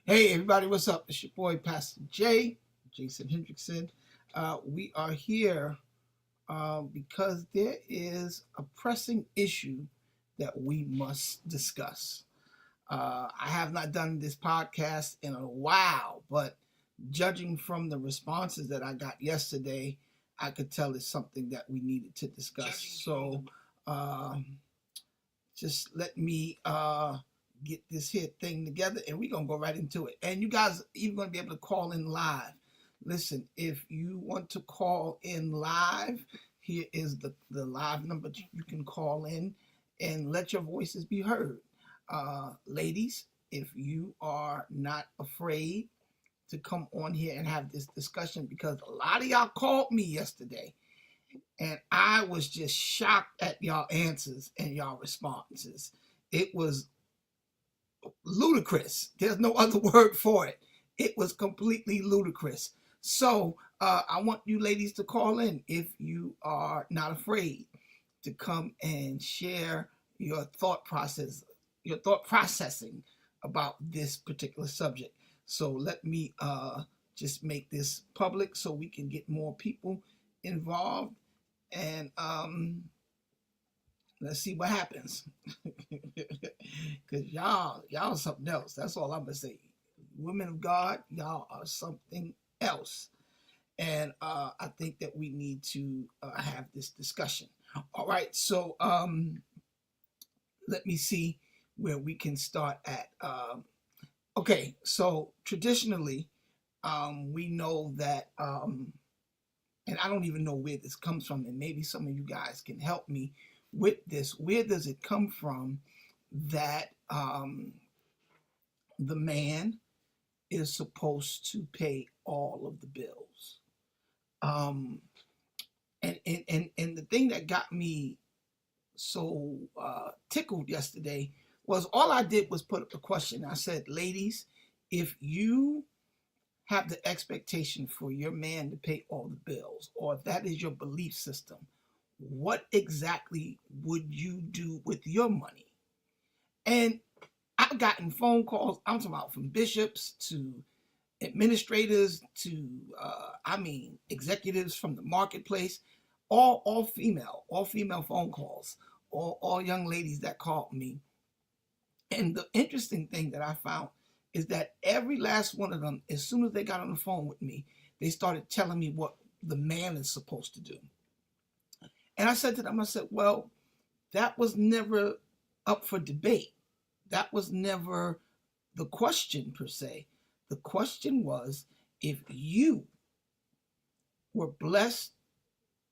Hey, everybody, what's up? It's your boy, Pastor Jay, Jason Hendrickson. We are here because there is a pressing issue that we must discuss. I have not done this podcast in a while, but judging from the responses that I got yesterday, I could tell it's something that we needed to discuss. So, uh, just let me get this here thing together and we're gonna go right into it. And you guys even gonna be able to call in live. Listen, if you want to call in live, here is the live number you can call in and let your voices be heard. Ladies, if you are not afraid to come on here and have this discussion, because a lot of y'all called me yesterday and I was just shocked at y'all answers and y'all responses. It was ludicrous. There's no other word for it. It was completely ludicrous. So I want you ladies to call in if you are not afraid to come and share your thought processing about this particular subject. So let me just make this public so we can get more people involved and let's see what happens. Cause y'all something else. That's all I'm gonna say. Women of God, y'all are something else. And I think that we need to have this discussion. All right, so let me see where we can start at. Okay, so traditionally, we know that, and I don't even know where this comes from, and maybe some of you guys can help me with this. Where does it come from that the man is supposed to pay all of the bills? Um, and the thing that got me so tickled yesterday was all I did was put up a question. I said, ladies, if you have the expectation for your man to pay all the bills, or if that is your belief system, what exactly would you do with your money? And I've gotten phone calls, I'm talking about from bishops to administrators to, executives from the marketplace, all female phone calls, all young ladies that called me. And the interesting thing that I found is that every last one of them, as soon as they got on the phone with me, they started telling me what the man is supposed to do. And I said to them, I said, well, that was never up for debate. That was never the question per se. The question was, if you were blessed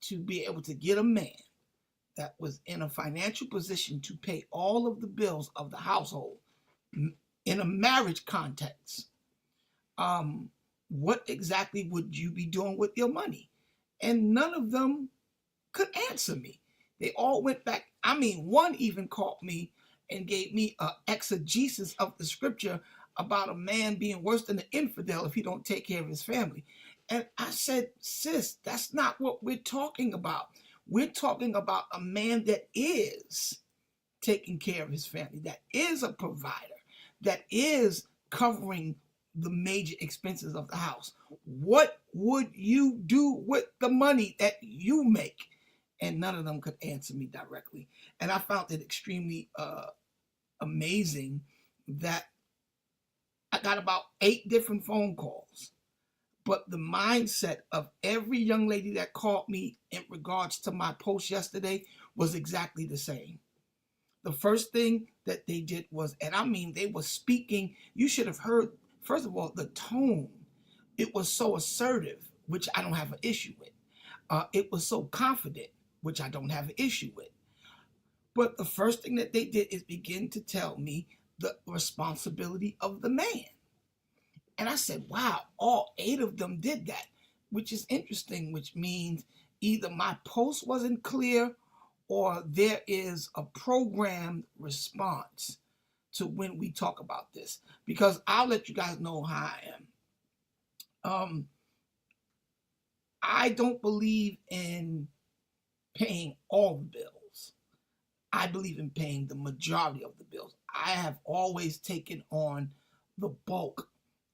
to be able to get a man that was in a financial position to pay all of the bills of the household in a marriage context, um, what exactly would you be doing with your money? And none of them could answer me. They all went back. I mean, one even called me and gave me an exegesis of the scripture about a man being worse than an infidel if he don't take care of his family. And I said, sis, that's not what we're talking about. We're talking about a man that is taking care of his family, that is a provider, that is covering the major expenses of the house. What would you do with the money that you make? And none of them could answer me directly. And I found it extremely amazing that I got about 8 different phone calls. But the mindset of every young lady that called me in regards to my post yesterday was exactly the same. The first thing that they did was, and I mean, they were speaking. You should have heard, first of all, the tone. It was so assertive, which I don't have an issue with. It was so confident, which I don't have an issue with. But the first thing that they did is begin to tell me the responsibility of the man. And I said, wow, all 8 of them did that, which is interesting, which means either my post wasn't clear or there is a programmed response to when we talk about this. Because I'll let you guys know how I am. I don't believe in paying all the bills. I believe in paying the majority of the bills. I have always taken on the bulk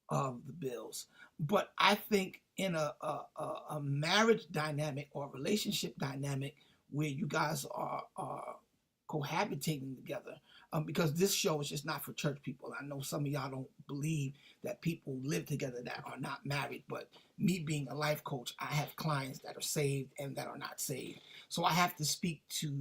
of the bills. But I think in a marriage dynamic or relationship dynamic where you guys are cohabitating together, because this show is just not for church people. I know some of y'all don't believe that people live together that are not married, but me being a life coach, I have clients that are saved and that are not saved. So I have to speak to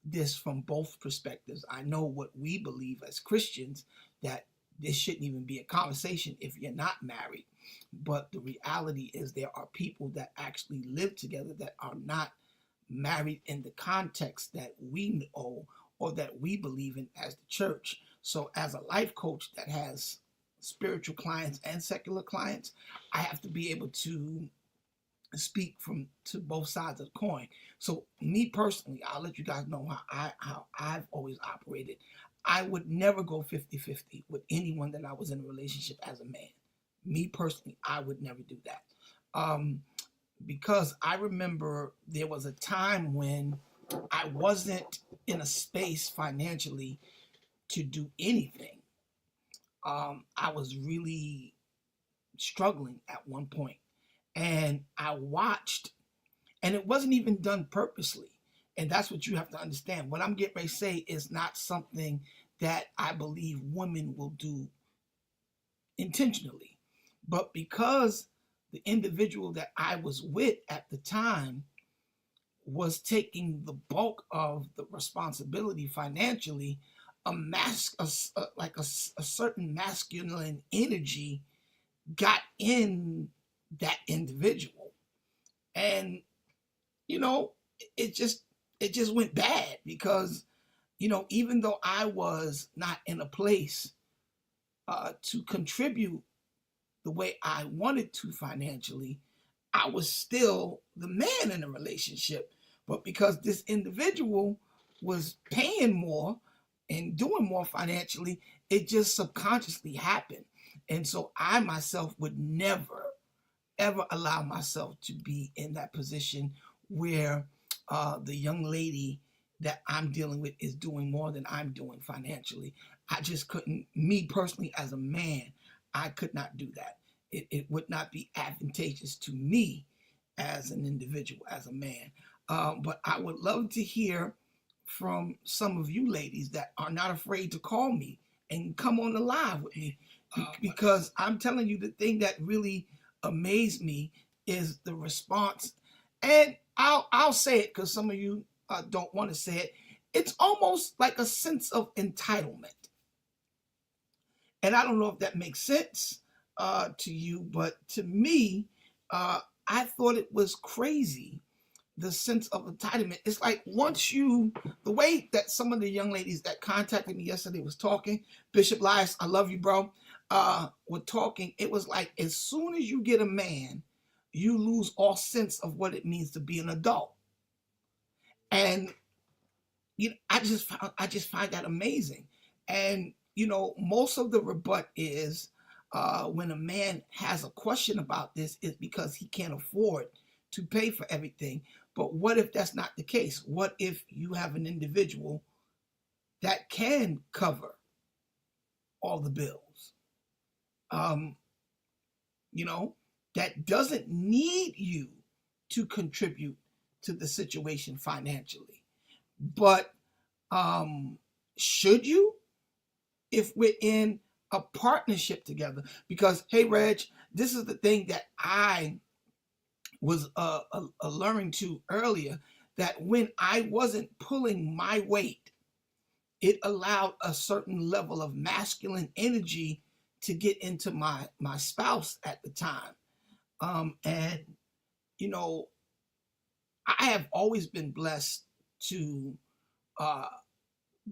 this from both perspectives. I know what we believe as Christians, that this shouldn't even be a conversation if you're not married. But the reality is there are people that actually live together that are not married in the context that we know or that we believe in as the church. So as a life coach that has spiritual clients and secular clients, I have to be able to speak from to both sides of the coin. So me personally, I'll let you guys know how I've always operated. I would never go 50-50 with anyone that I was in a relationship as a man. Me personally, I would never do that. Because I remember there was a time when I wasn't in a space financially to do anything. I was really struggling at one point, and I watched, and it wasn't even done purposely. And that's what you have to understand. What I'm getting ready to say is not something that I believe women will do intentionally. But because the individual that I was with at the time was taking the bulk of the responsibility financially, a certain masculine energy got in that individual, and you know, it just it just went bad because even though I was not in a place to contribute the way I wanted to financially, I was still the man in the relationship. But because this individual was paying more and doing more financially, it just subconsciously happened. And so I myself would never, ever allow myself to be in that position where the young lady that I'm dealing with is doing more than I'm doing financially. I just couldn't, me personally, as a man, I could not do that. It would not be advantageous to me as an individual, as a man. But I would love to hear from some of you ladies that are not afraid to call me and come on the live with me, because I'm telling you, the thing that really amazed me is the response. And I'll say it because some of you don't want to say it. It's almost like a sense of entitlement. And I don't know if that makes sense to you, but to me, I thought it was crazy, the sense of entitlement. It's like once you, the way that some of the young ladies that contacted me yesterday was talking, Bishop Lias, I love you, bro, were talking. It was like as soon as you get a man, you lose all sense of what it means to be an adult. And I just find that amazing. And most of the rebut is when a man has a question about this is because he can't afford to pay for everything. But what if that's not the case? What if you have an individual that can cover all the bills? Um, you know, that doesn't need you to contribute to the situation financially. But should you, if we're in a partnership together? Because, hey, Reg, this is the thing that I was learning to earlier, that when I wasn't pulling my weight, it allowed a certain level of masculine energy to get into my spouse at the time. And, you know, I have always been blessed to uh,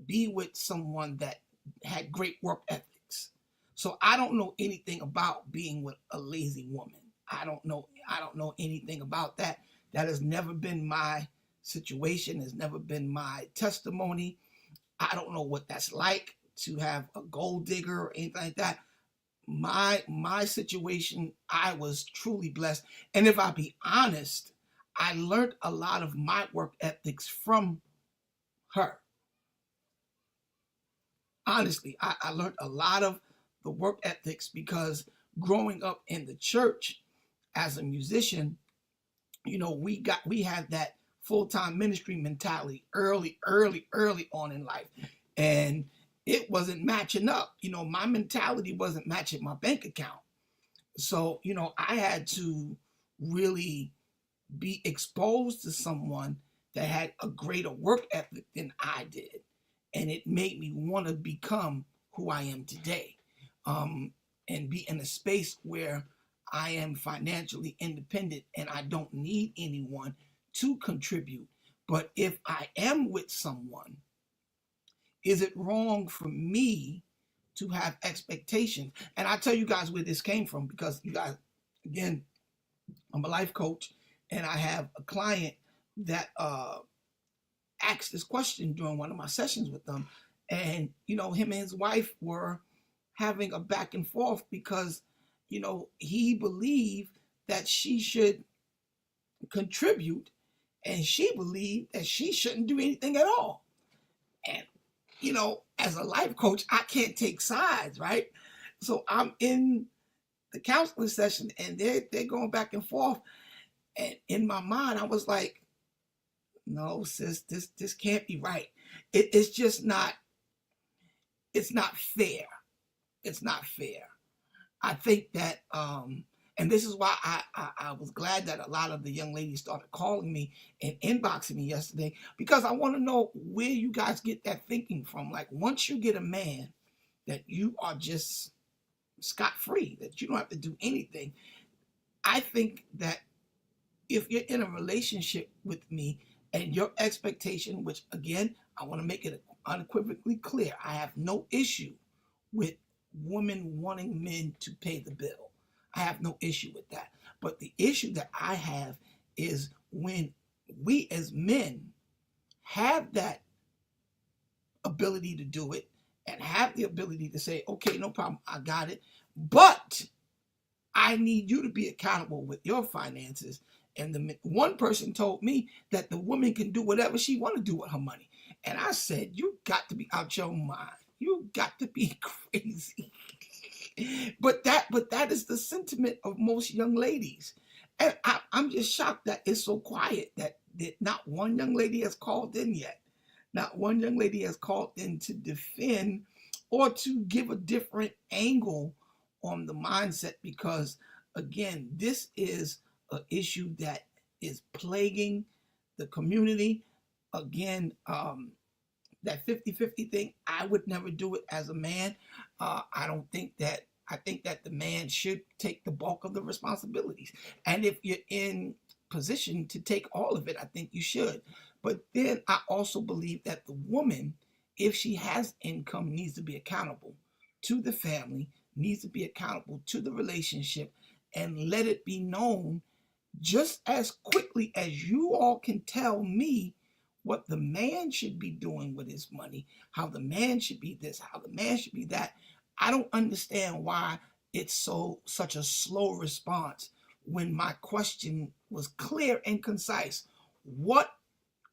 be with someone that had great work ethics. So I don't know anything about being with a lazy woman. I don't know anything about that. That has never been my situation, has never been my testimony. I don't know what that's like to have a gold digger or anything like that. My situation, I was truly blessed. And if I be honest, I learned a lot of my work ethics from her. Honestly, I learned a lot of the work ethics because growing up in the church as a musician, we had that full-time ministry mentality early on in life. And it wasn't matching up. My mentality wasn't matching my bank account. So, I had to really be exposed to someone that had a greater work ethic than I did. And it made me want to become who I am today, and be in a space where I am financially independent and I don't need anyone to contribute. But if I am with someone, is it wrong for me to have expectations? And I tell you guys where this came from, because you guys, again, I'm a life coach, and I have a client that asked this question during one of my sessions with them. And, him and his wife were having a back and forth because, he believed that she should contribute and she believed that she shouldn't do anything at all. And, as a life coach, I can't take sides, right? So I'm in the counseling session and they're going back and forth. And in my mind, I was like, no, sis, this can't be right. It's just not, it's not fair. It's not fair. I think that, and this is why I was glad that a lot of the young ladies started calling me and inboxing me yesterday, because I want to know where you guys get that thinking from. Like, once you get a man that you are just scot-free, that you don't have to do anything, I think that if you're in a relationship with me and your expectation, which again, I want to make it unequivocally clear, I have no issue with women wanting men to pay the bill. I have no issue with that. But the issue that I have is when we as men have that ability to do it and have the ability to say, okay, no problem, I got it, but I need you to be accountable with your finances. And the one person told me that the woman can do whatever she want to do with her money. And I said, you got to be out your mind. You got to be crazy. But that is the sentiment of most young ladies. And I'm just shocked that it's so quiet, that not one young lady has called in yet. Not one young lady has called in to defend or to give a different angle on the mindset, because again, this is an issue that is plaguing the community. Again, that 50-50 thing, I would never do it as a man. I think that the man should take the bulk of the responsibilities. And if you're in position to take all of it, I think you should. But then I also believe that the woman, if she has income, needs to be accountable to the family, needs to be accountable to the relationship, and let it be known just as quickly as you all can tell me what the man should be doing with his money, how the man should be this, how the man should be that. I don't understand why it's such a slow response when my question was clear and concise. What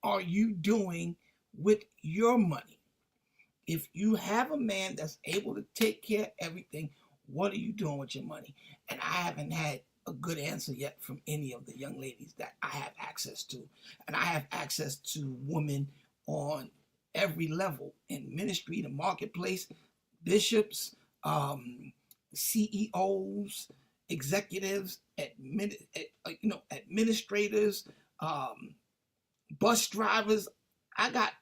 are you doing with your money? If you have a man that's able to take care of everything, what are you doing with your money? And I haven't had a good answer yet from any of the young ladies that I have access to. And I have access to women on every level in ministry, the marketplace, bishops, CEOs, executives, administrators, bus drivers. I got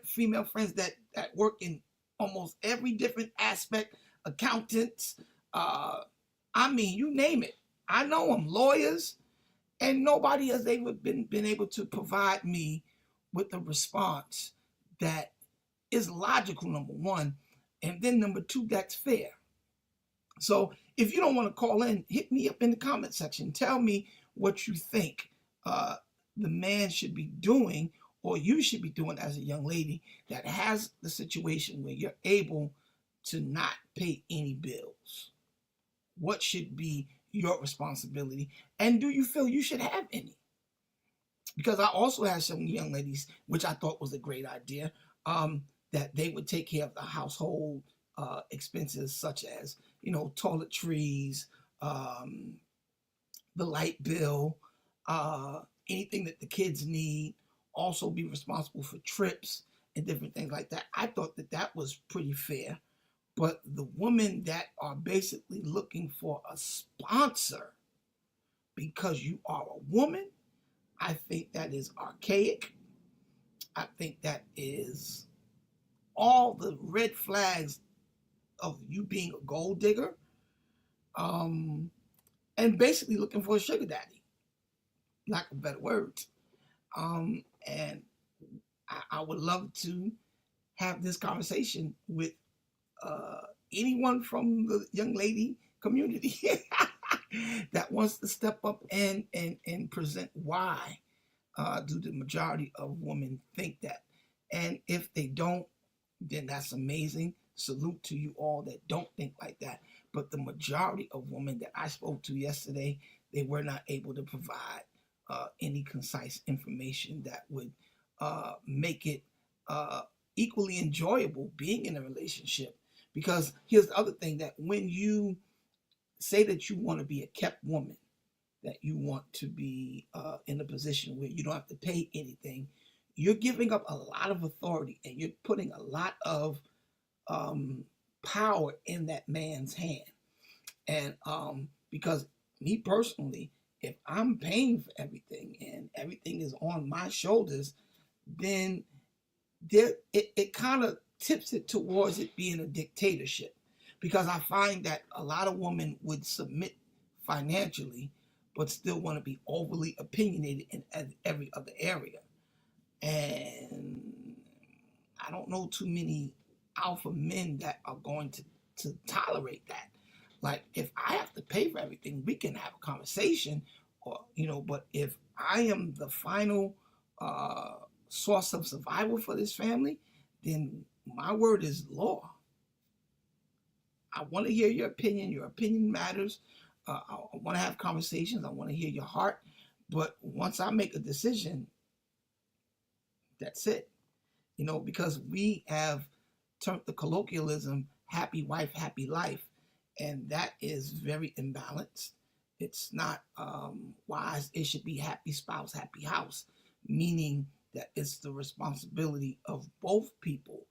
female friends that work in almost every different aspect, accountants, you name it. I know them, lawyers, and nobody has ever been able to provide me with a response that is logical, number one, and then number two, that's fair. So if you don't want to call in, hit me up in the comment section. Tell me what you think the man should be doing, or you should be doing as a young lady that has the situation where you're able to not pay any bills. What should be your responsibility? And do you feel you should have any? Because I also had some young ladies, which I thought was a great idea, that they would take care of the household expenses, such as, toiletries, um, the light bill, anything that the kids need, also be responsible for trips and different things like that. I thought that that was pretty fair. But the women that are basically looking for a sponsor because you are a woman, I think that is archaic. I think that is all the red flags of you being a gold digger, um, and basically looking for a sugar daddy, lack of better words. And I would love to have this conversation with uh, anyone from the young lady community that wants to step up and present why do the majority of women think that. And if they don't, then that's amazing. Salute to you all that don't think like that. But the majority of women that I spoke to yesterday, they were not able to provide any concise information that would make it uh, equally enjoyable being in a relationship. Because here's the other thing, that when you say that you want to be a kept woman, that you want to be in a position where you don't have to pay anything, you're giving up a lot of authority and you're putting a lot of power in that man's hand. And because me personally, if I'm paying for everything and everything is on my shoulders, then it kind of tips it towards it being a dictatorship. Because I find that a lot of women would submit financially, but still want to be overly opinionated in every other area. And I don't know too many alpha men that are going to tolerate that. Like, if I have to pay for everything, we can have a conversation, or but if I am the final uh, source of survival for this family, then my word is law. I want to hear your opinion. Your opinion matters. I want to have conversations. I want to hear your heart. But once I make a decision, that's it. Because we have turned the colloquialism happy wife, happy life, and that is very imbalanced. It's not wise. It should be happy spouse, happy house, meaning that it's the responsibility of both people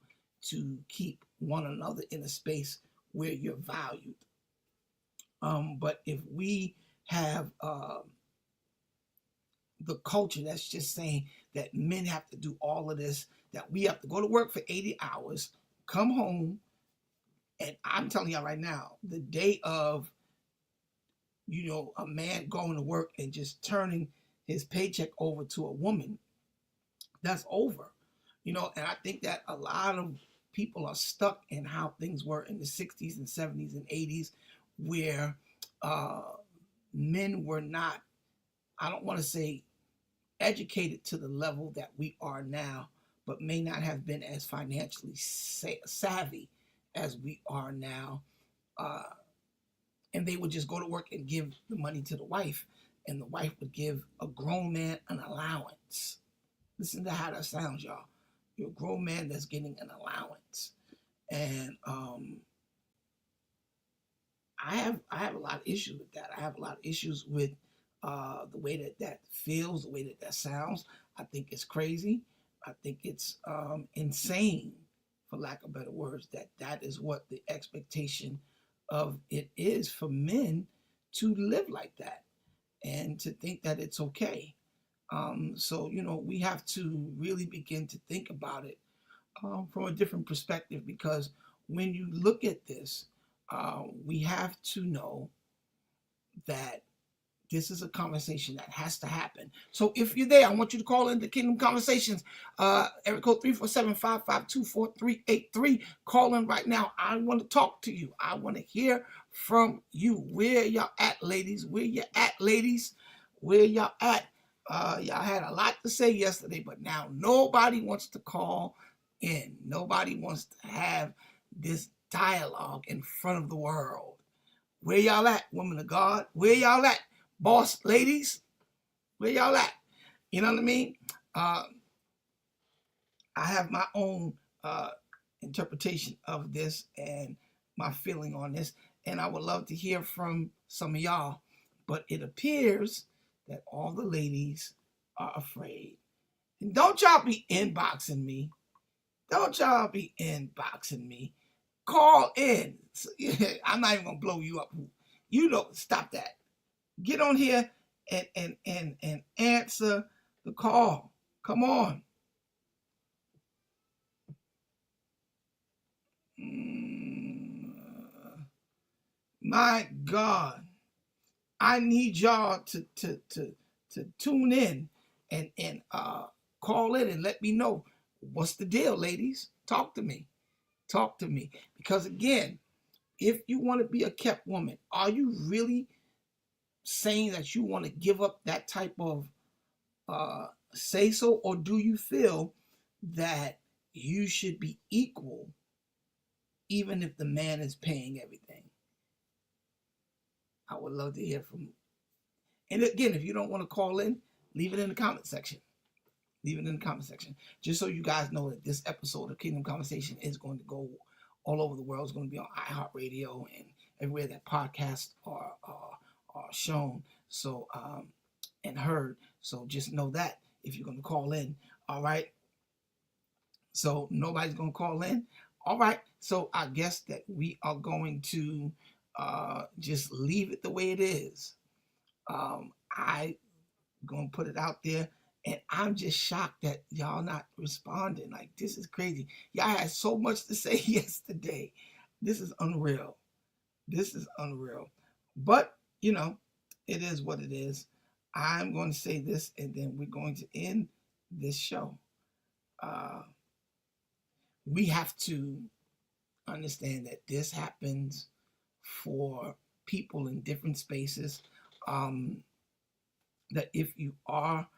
to keep one another in a space where you're valued. But if we have the culture that's just saying that men have to do all of this, that we have to go to work for 80 hours, come home, and I'm telling you right now, the day of, a man going to work and just turning his paycheck over to a woman, that's over. And I think that a lot of people are stuck in how things were in the 60s and 70s and 80s, where uh, men were not, I don't want to say educated to the level that we are now, but may not have been as financially savvy as we are now. Uh, and they would just go to work and give the money to the wife, and the wife would give a grown man an allowance. Listen to how that sounds, y'all. You're a grown man that's getting an allowance. And I have a lot of issues with that. I have a lot of issues with the way that feels, the way that sounds. I think it's crazy. I think it's insane, for lack of better words, that is what the expectation of it is for men to live like that and to think that it's okay. So we have to really begin to think about it from a different perspective, because when you look at this, we have to know that this is a conversation that has to happen. So if you're there, I want you to call into Kingdom Conversations. Area code 347-552-4383. Call in right now. I want to talk to you. I want to hear from you. Where y'all at, ladies? Where you at, ladies? Where y'all at? Y'all had a lot to say yesterday, but now nobody wants to call in. Nobody wants to have this dialogue in front of the world. Where y'all at, women of God? Where y'all at? Boss ladies, where y'all at? You know what I mean? I have my own interpretation of this and my feeling on this, and I would love to hear from some of y'all, but it appears that all the ladies are afraid. And don't y'all be inboxing me. Don't y'all be inboxing me. Call in. I'm not even gonna blow you up. You know, stop that. Get on here and answer the call. Come on. My God. I need y'all to tune in and call in and let me know what's the deal, ladies. Talk to me. Talk to me. Because again, if you want to be a kept woman, are you really saying that you want to give up that type of say so, or do you feel that you should be equal even if the man is paying everything? I would love to hear from you. And again, if you don't want to call in, leave it in the comment section. Leave it in the comment section. Just so you guys know that this episode of Kingdom Conversation is going to go all over the world. It's going to be on iHeartRadio and everywhere that podcasts are shown. So and heard. So just know that if you're going to call in. All right. So nobody's going to call in. All right. So I guess that we are going to just leave it the way it is. I gonna put it out there, and I'm just shocked that y'all not responding. Like, this is crazy. Y'all had so much to say yesterday. This is unreal. This is unreal. But you know, it is what it is. I'm going to say this, and then we're going to end this show. We have to understand that this happens for people in different spaces. That if you are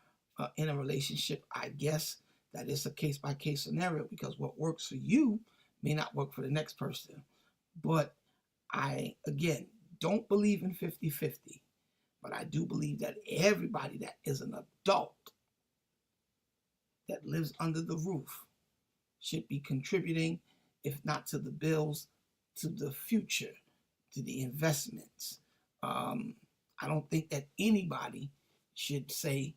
in a relationship, I guess that it's a case by case scenario, because what works for you may not work for the next person. But I, again, don't believe in 50-50, but I do believe that everybody that is an adult that lives under the roof should be contributing, if not to the bills, to the future, to the investments. I don't think that anybody should say,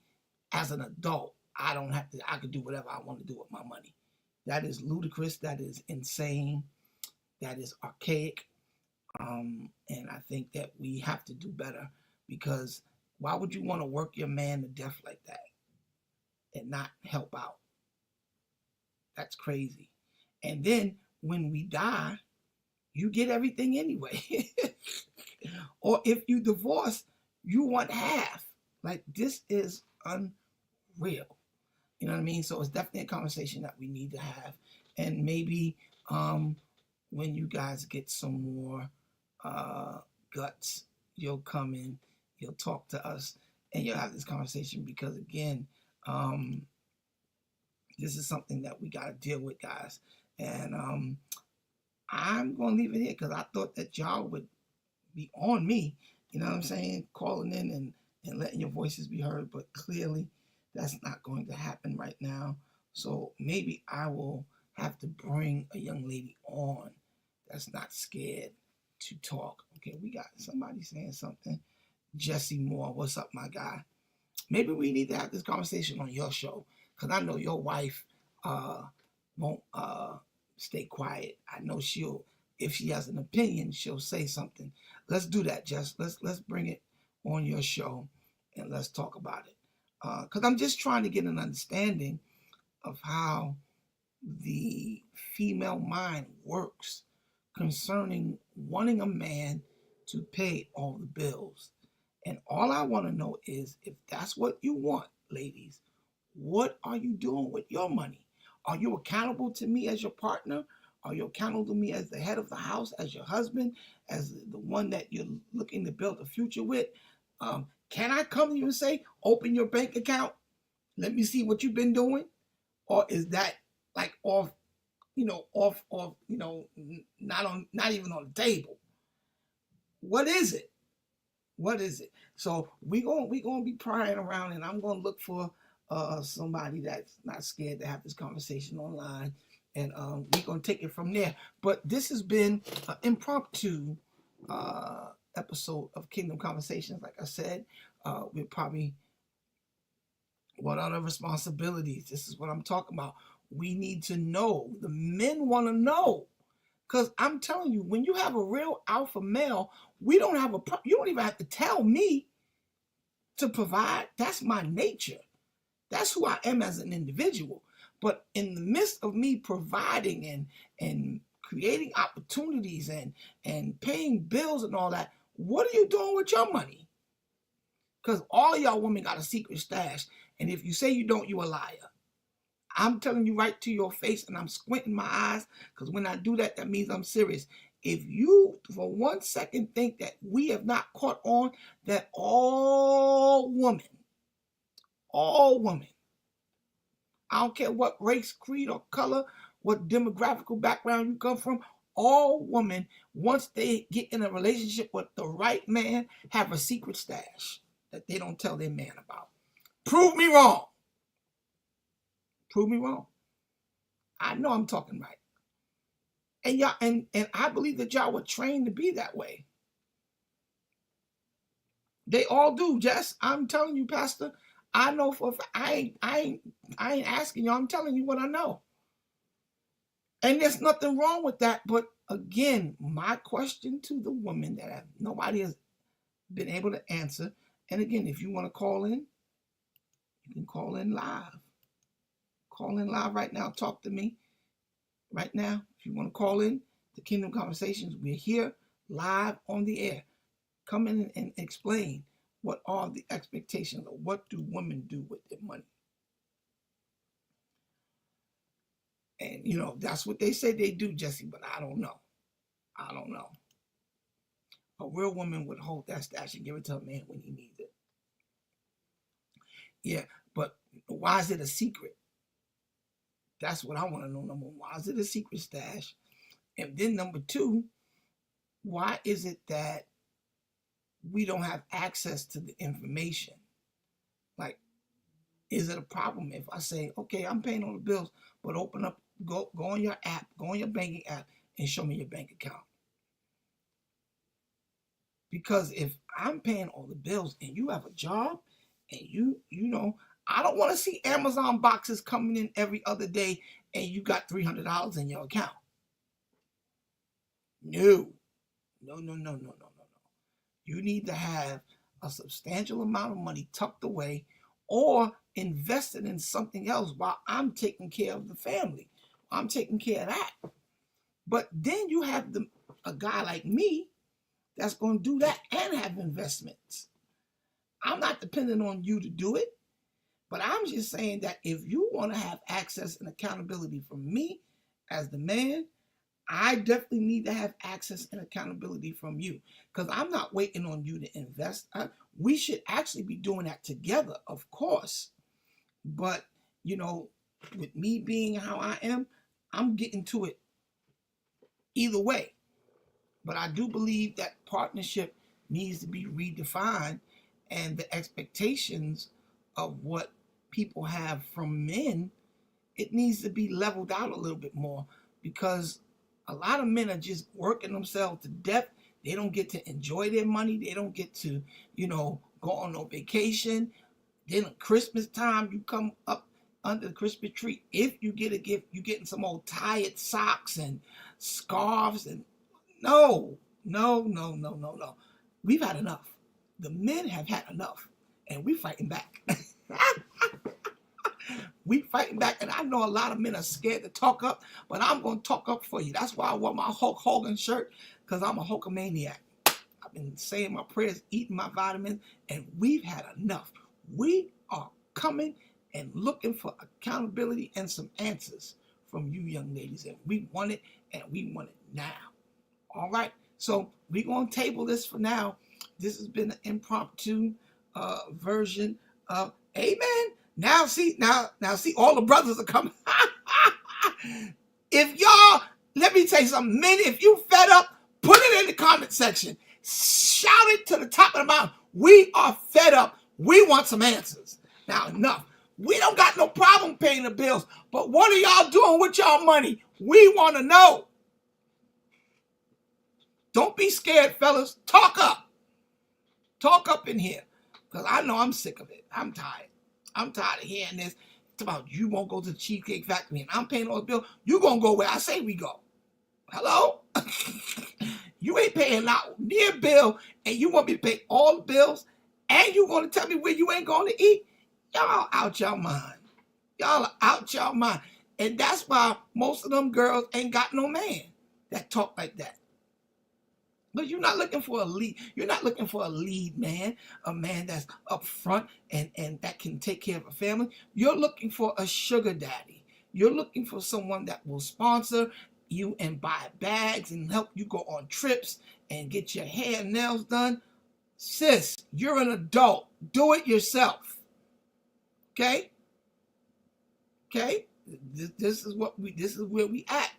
as an adult, I don't have to, I can do whatever I want to do with my money. That is ludicrous. That is insane. That is archaic. And I think that we have to do better, because why would you want to work your man to death like that and not help out? That's crazy. And then when we die, you get everything anyway. Or if you divorce, you want half. Like, this is unreal. You know what I mean? So it's definitely a conversation that we need to have. And maybe when you guys get some more guts, you'll come in, you'll talk to us, and you'll have this conversation, because again, this is something that we got to deal with, guys. And I'm going to leave it here, because I thought that y'all would be on me, you know what I'm saying, calling in and letting your voices be heard. But clearly that's not going to happen right now. So maybe I will have to bring a young lady on that's not scared to talk. Okay, we got somebody saying something. Jesse Moore, what's up, my guy? Maybe we need to have this conversation on your show, because I know your wife won't stay quiet. I know she'll, if she has an opinion, she'll say something. Let's do that, Jess. Let's bring it on your show, and let's talk about it. Because I'm just trying to get an understanding of how the female mind works concerning wanting a man to pay all the bills. And all I want to know is, if that's what you want, ladies, what are you doing with your money? Are you accountable to me as your partner? Are you accountable to me as the head of the house, as your husband, as the one that you're looking to build a future with? Can I come to you and say, open your bank account? Let me see what you've been doing? Or is that like off, not even on the table? What is it? What is it? So we gonna be prying around, and I'm gonna look for somebody that's not scared to have this conversation online, and we're gonna take it from there. But this has been an impromptu episode of Kingdom Conversations. Like I said, we're probably, what are the responsibilities? This is what I'm talking about. We need to know. The men want to know. Because I'm telling you, when you have a real alpha male, we don't have you don't even have to tell me to provide. That's my nature. That's who I am as an individual. But in the midst of me providing and creating opportunities and paying bills and all that, what are you doing with your money? Because all of y'all women got a secret stash. And if you say you don't, you a liar. I'm telling you right to your face, and I'm squinting my eyes, because when I do that, that means I'm serious. If you for 1 second think that we have not caught on that all women, I don't care what race, creed, or color, what demographical background you come from, all women, once they get in a relationship with the right man, have a secret stash that they don't tell their man about. Prove me wrong. Prove me wrong. I know I'm talking right. And y'all, and I believe that y'all were trained to be that way. They all do, Jess. I'm telling you, Pastor. I know for I ain't asking you. I'm telling you what I know. And there's nothing wrong with that. But again, my question to the woman that nobody has been able to answer. And again, if you want to call in, you can call in live. Call in live right now. Talk to me right now. If you want to call in to Kingdom Conversations, we're here live on the air. Come in and explain what are the expectations, or what do women do with their money. And, you know, that's what they say they do, Jesse, but I don't know. I don't know. A real woman would hold that stash and give it to a man when he needs it. Yeah, but why is it a secret? That's what I want to know. Number one, why is it a secret stash? And then number two, why is it that we don't have access to the information? Like, is it a problem if I say, okay, I'm paying all the bills, but open up, go on your app, go on your banking app and show me your bank account? Because if I'm paying all the bills and you have a job and you know, I don't want to see Amazon boxes coming in every other day and you got $300 in your account. No. You need to have a substantial amount of money tucked away or invested in something else while I'm taking care of the family. I'm taking care of that. But then you have a guy like me that's going to do that and have investments. I'm not depending on you to do it, but I'm just saying that if you want to have access and accountability from me as the man, I definitely need to have access and accountability from you, because I'm not waiting on you to invest. We should actually be doing that together, of course. But, you know, with me being how I am, I'm getting to it either way. But I do believe that partnership needs to be redefined, and the expectations of what people have from men, it needs to be leveled out a little bit more, because a lot of men are just working themselves to death. They don't get to enjoy their money. They don't get to, you know, go on no vacation. Then at Christmas time, you come up under the Christmas tree. If you get a gift, you're getting some old tired socks and scarves. And no. We've had enough. The men have had enough, and we're fighting back. We fighting back, and I know a lot of men are scared to talk up, but I'm going to talk up for you. That's why I wore my Hulk Hogan shirt, because I'm a Hulkamaniac. I've been saying my prayers, eating my vitamins, and we've had enough. We are coming and looking for accountability and some answers from you young ladies, and we want it, and we want it now. All right, so we're going to table this for now. This has been an impromptu version of Amen. Now see, all the brothers are coming. If y'all, let me tell you something, men, if you fed up, put it in the comment section. Shout it to the top of the mountain. We are fed up. We want some answers. Now, enough. We don't got no problem paying the bills, but what are y'all doing with y'all money? We want to know. Don't be scared, fellas. Talk up. Talk up in here. Because I know I'm sick of it. I'm tired. I'm tired of hearing this. It's about you won't go to the Cheesecake Factory and I'm paying all the bills. You going to go where I say we go. Hello? You ain't paying out near bill and you want me to pay all the bills and you want to tell me where you ain't going to eat? Y'all out your mind. Y'all are out your mind. And that's why most of them girls ain't got no man that talk like that. But you're not looking for a lead. You're not looking for a lead man, a man that's up front and that can take care of a family. You're looking for a sugar daddy. You're looking for someone that will sponsor you and buy bags and help you go on trips and get your hair and nails done. Sis, you're an adult. Do it yourself. Okay? Okay? This is where we at.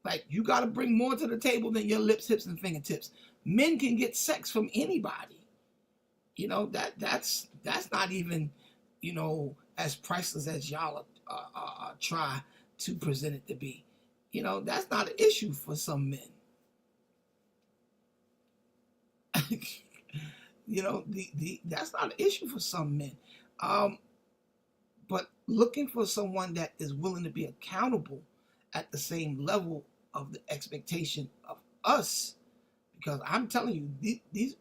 Like, you got to bring more to the table than your lips, hips, and fingertips. Men can get sex from anybody. You know, that's not even, you know, as priceless as y'all try to present it to be. You know, that's not an issue for some men. You know, that's not an issue for some men. But looking for someone that is willing to be accountable at the same level of the expectation of us, because I'm telling you,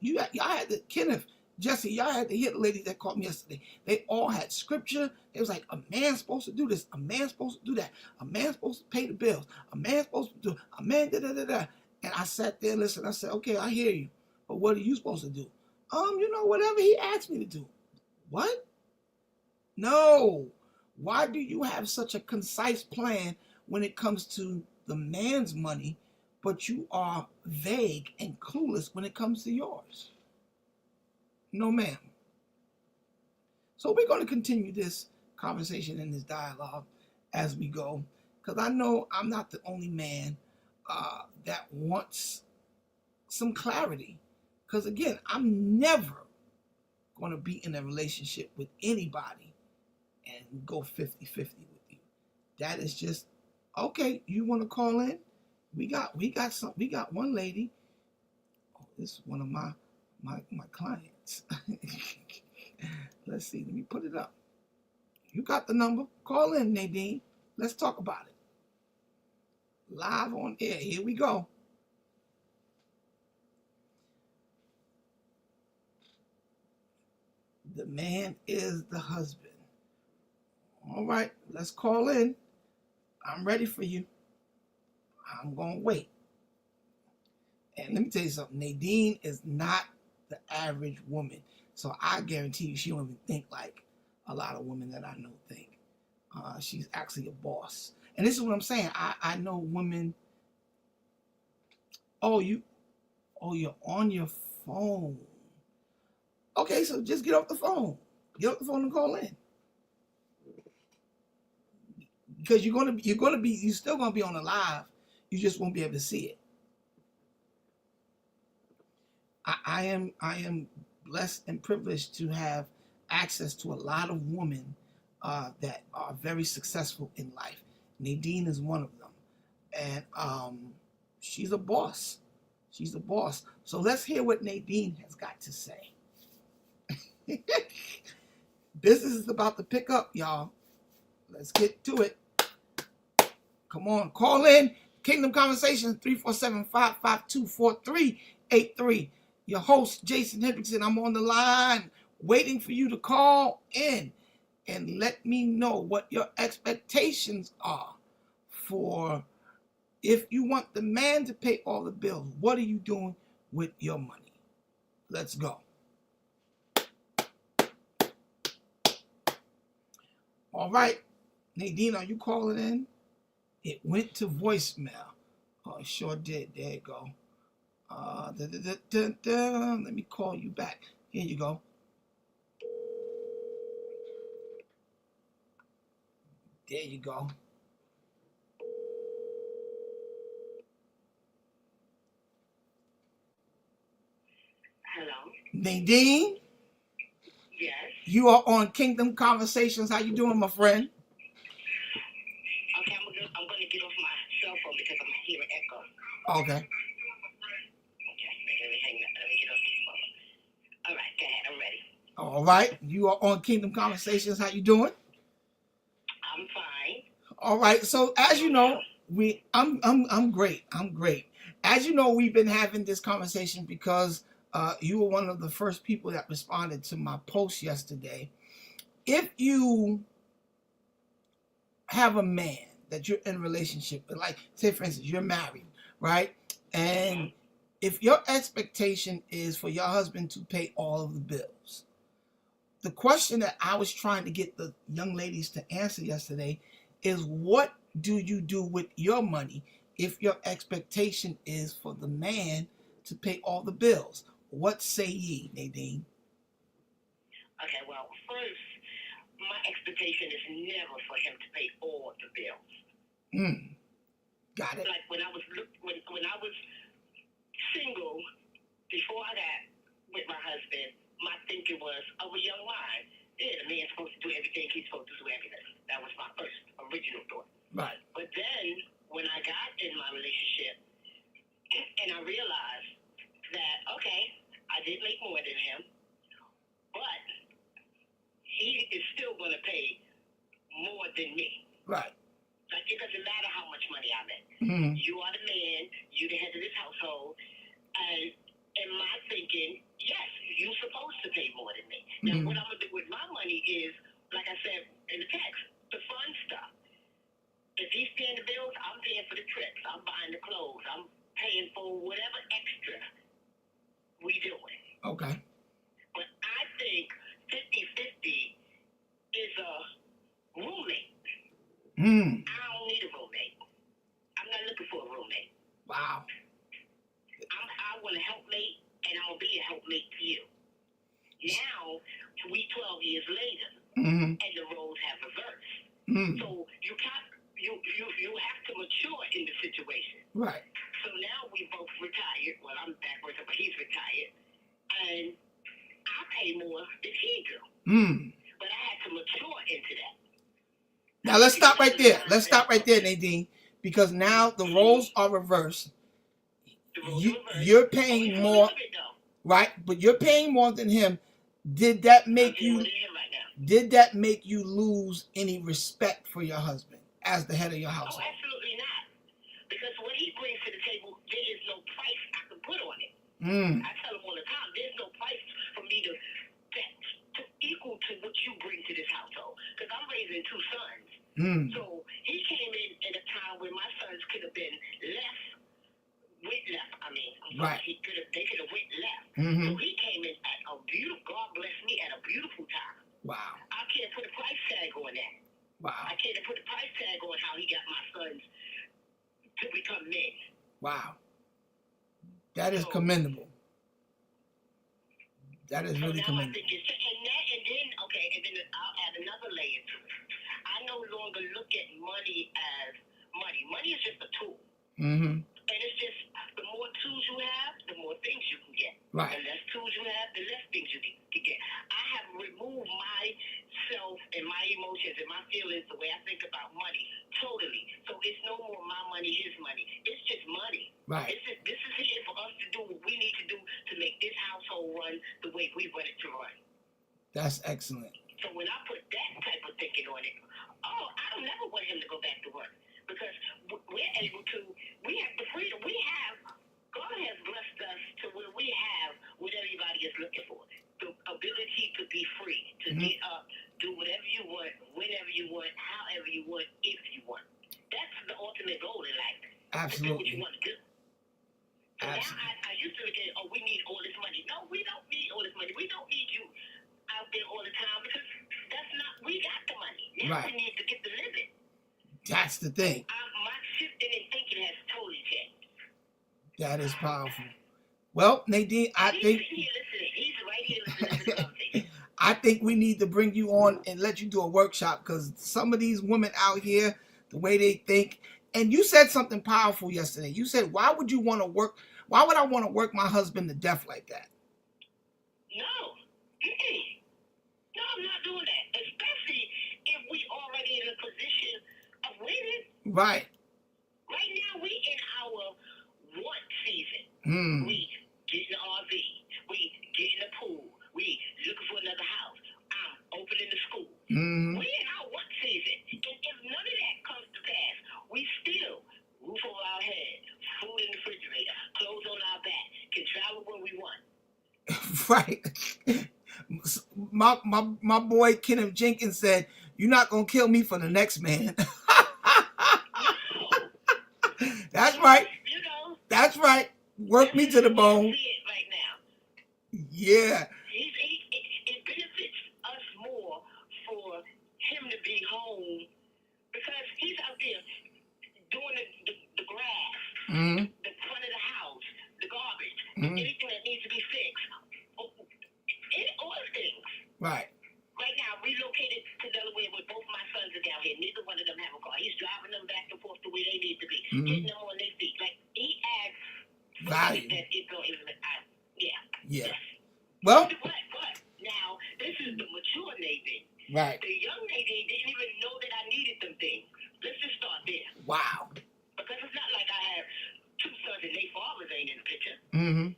y'all had the Kenneth, Jesse, y'all had to hear the ladies that called me yesterday. They all had scripture. It was like, a man's supposed to do this, a man's supposed to do that, a man's supposed to pay the bills, a man's supposed to do, a man da da da da. And I sat there and listened. I said, okay, I hear you, but what are you supposed to do? You know, whatever he asked me to do. What? No. Why do you have such a concise plan when it comes to the man's money, but you are vague and clueless when it comes to yours? No, ma'am. So we're going to continue this conversation and this dialogue as we go, because I know I'm not the only man that wants some clarity. Because again, I'm never going to be in a relationship with anybody and go 50-50 with you. That is just, okay, you want to call in? We got one lady. Oh, this is one of my clients. Let's see, let me put it up. You got the number. Call in, Nadine. Let's talk about it. Live on air. Here we go. The man is the husband. All right, let's call in. I'm ready for you. I'm going to wait. And let me tell you something. Nadine is not the average woman. So I guarantee you she don't even think like a lot of women that I know think. She's actually a boss. And this is what I'm saying. I know women. Oh, you're on your phone. Okay, so just get off the phone. Get off the phone and call in. Because you're still gonna be on a live. You just won't be able to see it. I am blessed and privileged to have access to a lot of women that are very successful in life. Nadine is one of them, and she's a boss. She's a boss. So let's hear what Nadine has got to say. Business is about to pick up, y'all. Let's get to it. Come on, call in. Kingdom Conversations, 347-552-4383. Your host, Jason Hendrickson. I'm on the line waiting for you to call in and let me know what your expectations are for, if you want the man to pay all the bills, what are you doing with your money? Let's go. All right, Nadine, are you calling in? It went to voicemail. Oh, it sure did. There you go. Let me call you back. Here you go. There you go. Hello. Nadine? Yes. You are on Kingdom Conversations. How you doing, my friend? Okay, I'm gonna get off my cell phone because I'm hearing echo. Okay. All right. You are on Kingdom Conversations. How you doing? I'm fine. All right. So as you Hello now. know, I'm great. I'm great. As you know, we've been having this conversation because you were one of the first people that responded to my post yesterday. If you have a man that you're in a relationship with, like say for instance, you're married, right? And Mm-hmm. if your expectation is for your husband to pay all of the bills, the question that I was trying to get the young ladies to answer yesterday is what do you do with your money if your expectation is for the man to pay all the bills? What say ye, Nadine? Okay, well, first, my expectation is never for him to pay all the bills. Mm, got it. Like when I was single, before I got with my husband, my thinking was of a young mind. Yeah, the man's supposed to do everything he's supposed to do everything. That was my first original thought. Right. But then when I got in my relationship and I realized that okay, I did make more than him, but he is still going to pay more than me. Right. Like it doesn't matter how much money I make. Mm-hmm. You are the man. You the head of this household. And in my thinking, yes, you're supposed to pay more than me. Now, Mm-hmm. what I'm gonna do with my money is, like I said in the text, the fun stuff. If he's paying the bills, I'm paying for the trips. I'm buying the clothes. I'm paying for whatever extra we doing. Okay. But I think 50-50 is a roommate. Mm. I don't need a roommate. I'm not looking for a roommate. Wow. I want a helpmate, and I'm gonna be a helpmate to you. Now, we 12 years later, Mm-hmm. and the roles have reversed. Mm. So you have to mature in the situation. Right. So now we both retired. Well, I'm back working, but he's retired, and I pay more than he do. Mm. But I had to mature into that. Now let's stop right there. Let's stop right there, Nadine, because now the roles are reversed. The roles are reversed. You're paying more, right? But you're paying more than him. Did that make you? Did that make you lose any respect for your husband as the head of your Oh, household? absolutely not. Because what he brings to the table, there is no price I can put on it. Mm. I tell him all the time, there's no price for me to equal to what you bring to this household. Because I'm raising two sons. Mm. So he came in at a time where my sons could have been went left. I mean, Right. they could have went left. Mm-hmm. So he came in at a beautiful, God bless me, at a beautiful time. Wow. I can't put a price tag on that. Wow. I can't put a price tag on how he got my sons to become men. Wow. That is So, commendable. That is really now commendable. I think and then I'll add another layer to it. I no longer look at money as money. Money is just a tool. Mm-hmm. And it's just the more tools you have, the more things you can get. Right. The less tools you have, the less things you can get. I have removed myself and my emotions and my feelings, the way I think about money, totally. So it's no more my money, his money. It's just money. Right. This is here for us to do what we need to do to make this household run the way we want it to run. That's excellent. So when I put that type of thinking on it, I don't never want him to go back to work. Because we're able to, we have the freedom. God has blessed us to where we have what everybody is looking for. The ability to be free, to get up, do whatever you want, whenever you want, however you want, if you want. That's the ultimate goal in life. To do what Absolutely. you want to do. So Absolutely. now I used to look at, we need all this money. No, we don't need all this money. We don't need you out there all the time because that's not, we got the money. Now Right. we need to get the living. That's the thing. My shifting and thinking has totally changed. That is powerful. Well, Nadine, I think He's listening. He's right here listening to the conversation. I think we need to bring you on and let you do a workshop because some of these women out here, the way they think, and you said something powerful yesterday. You said, why would I want to work my husband to death like that? No. No, I'm not doing that. Especially if we already in a position of winning. Right. Right now, we in our want season. Mm. We get in the RV. We get in the pool. We looking for another Right. My boy Kenneth Jenkins said, "You're not gonna kill me for the next man." No. That's right. You know, That's right. Work me to the I bone. see it right now. Yeah. It benefits us more for him to be home because he's out there doing the grass, Mm-hmm. the front of the house, the garbage, Mm-hmm. anything that needs to be fixed, all things. Right. Right now, relocated to Delaware with both my sons are down here. Neither one of them have a car. He's driving them back and forth to where they need to be, getting them on their feet. Like he adds Value. that it don't even. Yeah. Yeah. Yes. Well. But now this is the mature Nadine. Right. The young Nadine didn't even know that I needed them things. Let's just start there. Wow. Because it's not like I have two sons and their fathers ain't in the picture. Mm-hmm.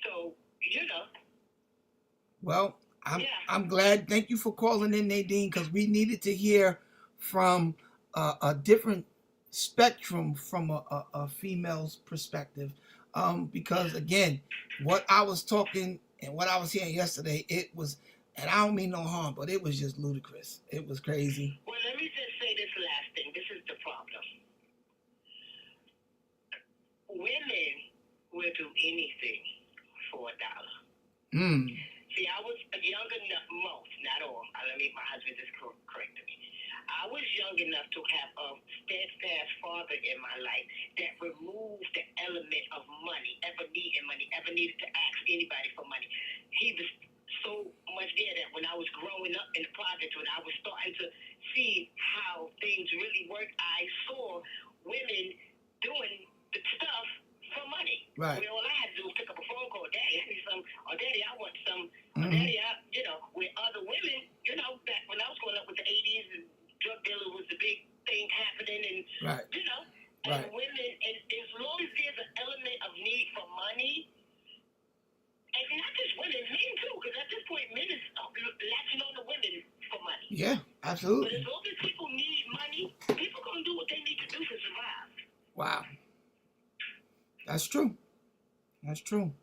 So you know. Well, I'm glad. Thank you for calling in, Nadine, because we needed to hear from a different spectrum from a female's perspective. Because again, what I was talking and what I was hearing yesterday, it was, and I don't mean no harm, but it was just ludicrous. It was crazy. Well, let me just say this last thing. This is the problem. Women will do anything for $1. Mm. See, I was young enough, most, not all. My husband just corrected me. I was young enough to have a steadfast father in my life that removed the element of money, ever needed to ask anybody for money. He was so much there that when I was growing up in the project, when I was starting to see how things really work, I saw women doing the stuff for money. Right. Where all I had to do was pick up a phone call, Daddy, I need some, or Daddy, I want some, Mm-hmm. or Daddy, with other women, back when I was growing up with the 80s and drug dealer was the big thing happening, and right. And right. women, and as long as there's an element of need for money, and not just women, men too, because at this point, men is latching on to women for money. Yeah, But absolutely. as long as people need money, people gonna do what they need to do to survive. Wow. That's true. That's true.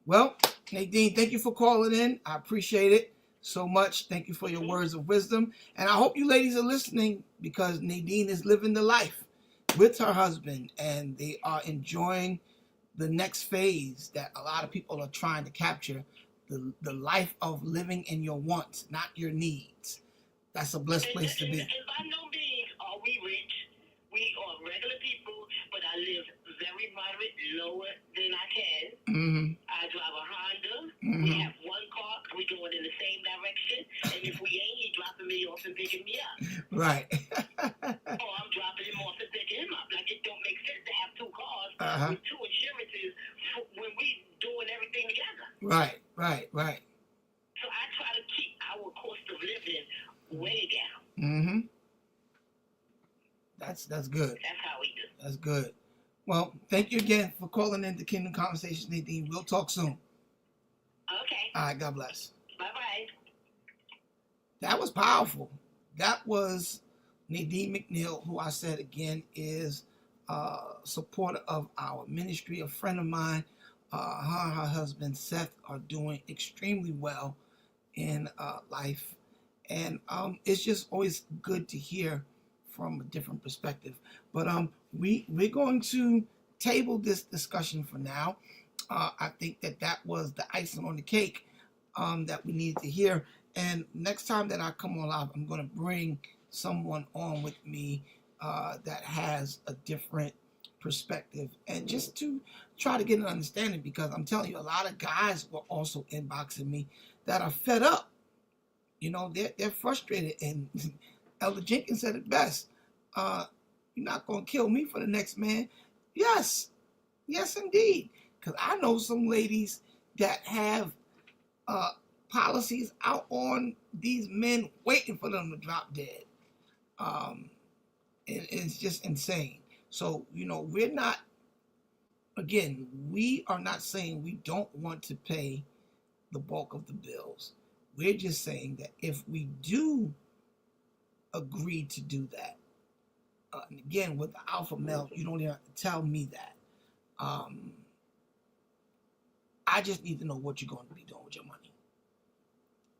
Well, Nadine, thank you for calling in. I appreciate it so much. Thank you for your words of wisdom. And I hope you ladies are listening because Nadine is living the life with her husband and they are enjoying the next phase that a lot of people are trying to capture, the life of living in your wants, not your needs. That's a blessed place to be. And by no means are we rich. We are regular people, but I live very moderate, lower than I can. Mm-hmm. I drive a Honda. Mm-hmm. We have one car. We going in the same direction. And if we ain't, he dropping me off and picking me up. Right. Or I'm dropping him off and picking him up. Like, it don't make sense to have two cars with two insurances when we doing everything together. Right. So I try to keep our cost of living way down. Mm-hmm. That's good. That's how we do. That's good. Well, thank you again for calling in to Kingdom Conversations, Nadine. We'll talk soon. Okay. All right, God bless. Bye-bye. That was powerful. That was Nadine McNeil, who I said again is a supporter of our ministry, a friend of mine. Her and her husband Seth are doing extremely well in life. And it's just always good to hear from a different perspective. But we're going to table this discussion for now. I think that was the icing on the cake that we needed to hear. And next time that I come on live, I'm going to bring someone on with me that has a different perspective and just to try to get an understanding, because I'm telling you, a lot of guys were also inboxing me that are fed up. They're frustrated, and Elder Jenkins said it best. You're not going to kill me for the next man. Yes, indeed. Because I know some ladies that have policies out on these men waiting for them to drop dead. It's just insane. So, we're not, again, we are not saying we don't want to pay the bulk of the bills. We're just saying that if we do agree to do that, and again, with the alpha male, you don't even have to tell me that. I just need to know what you're going to be doing with your money.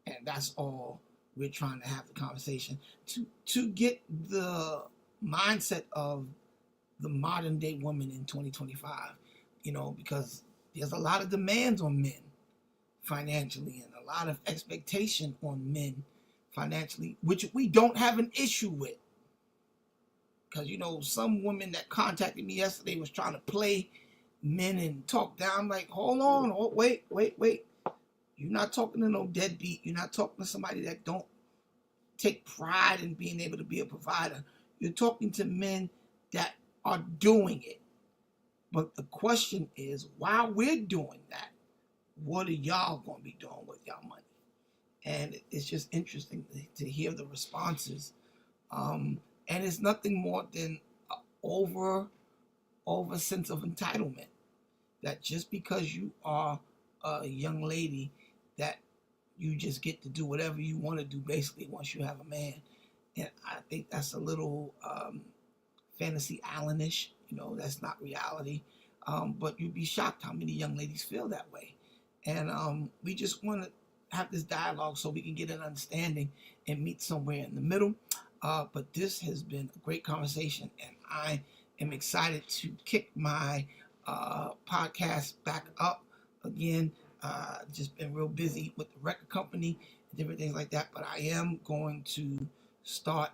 And that's all we're trying to have the conversation to get the mindset of the modern day woman in 2025, because there's a lot of demands on men financially and a lot of expectation on men financially, which we don't have an issue with. Because, some women that contacted me yesterday was trying to play men and talk down. I'm like, hold on, wait. You're not talking to no deadbeat. You're not talking to somebody that don't take pride in being able to be a provider. You're talking to men that are doing it. But the question is, while we're doing that, what are y'all going to be doing with y'all money? And it's just interesting to hear the responses. And it's nothing more than over sense of entitlement. That just because you are a young lady, that you just get to do whatever you want to do basically once you have a man. And I think that's a little fantasy islandish. That's not reality. But you'd be shocked how many young ladies feel that way. And we just want to have this dialogue so we can get an understanding and meet somewhere in the middle. But this has been a great conversation, and I am excited to kick my podcast back up again. Just been real busy with the record company and different things like that, but I am going to start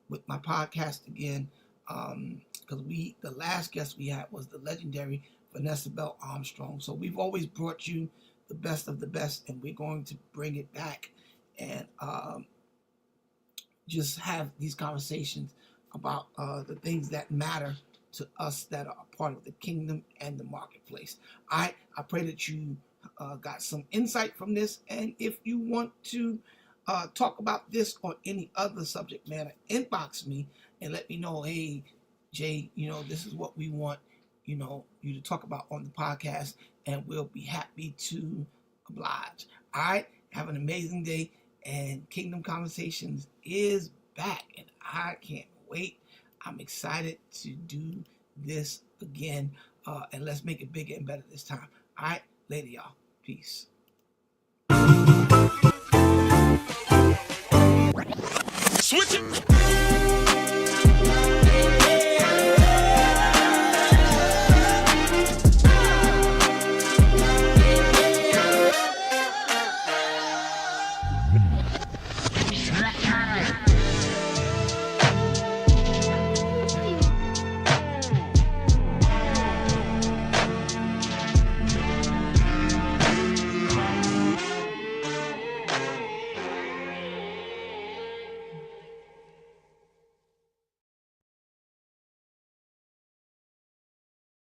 with my podcast again, because the last guest we had was the legendary Vanessa Bell Armstrong. So we've always brought you the best of the best, and we're going to bring it back and just have these conversations about the things that matter to us that are a part of the kingdom and the marketplace. I pray that you got some insight from this, and if you want to talk about this or any other subject matter, inbox me and let me know, hey, Jay, this is what we want, you to talk about on the podcast, and we'll be happy to oblige. All right, have an amazing day, and Kingdom Conversations is back, and I can't wait. I'm excited to do this again, and let's make it bigger and better this time. All right, later, y'all. Peace.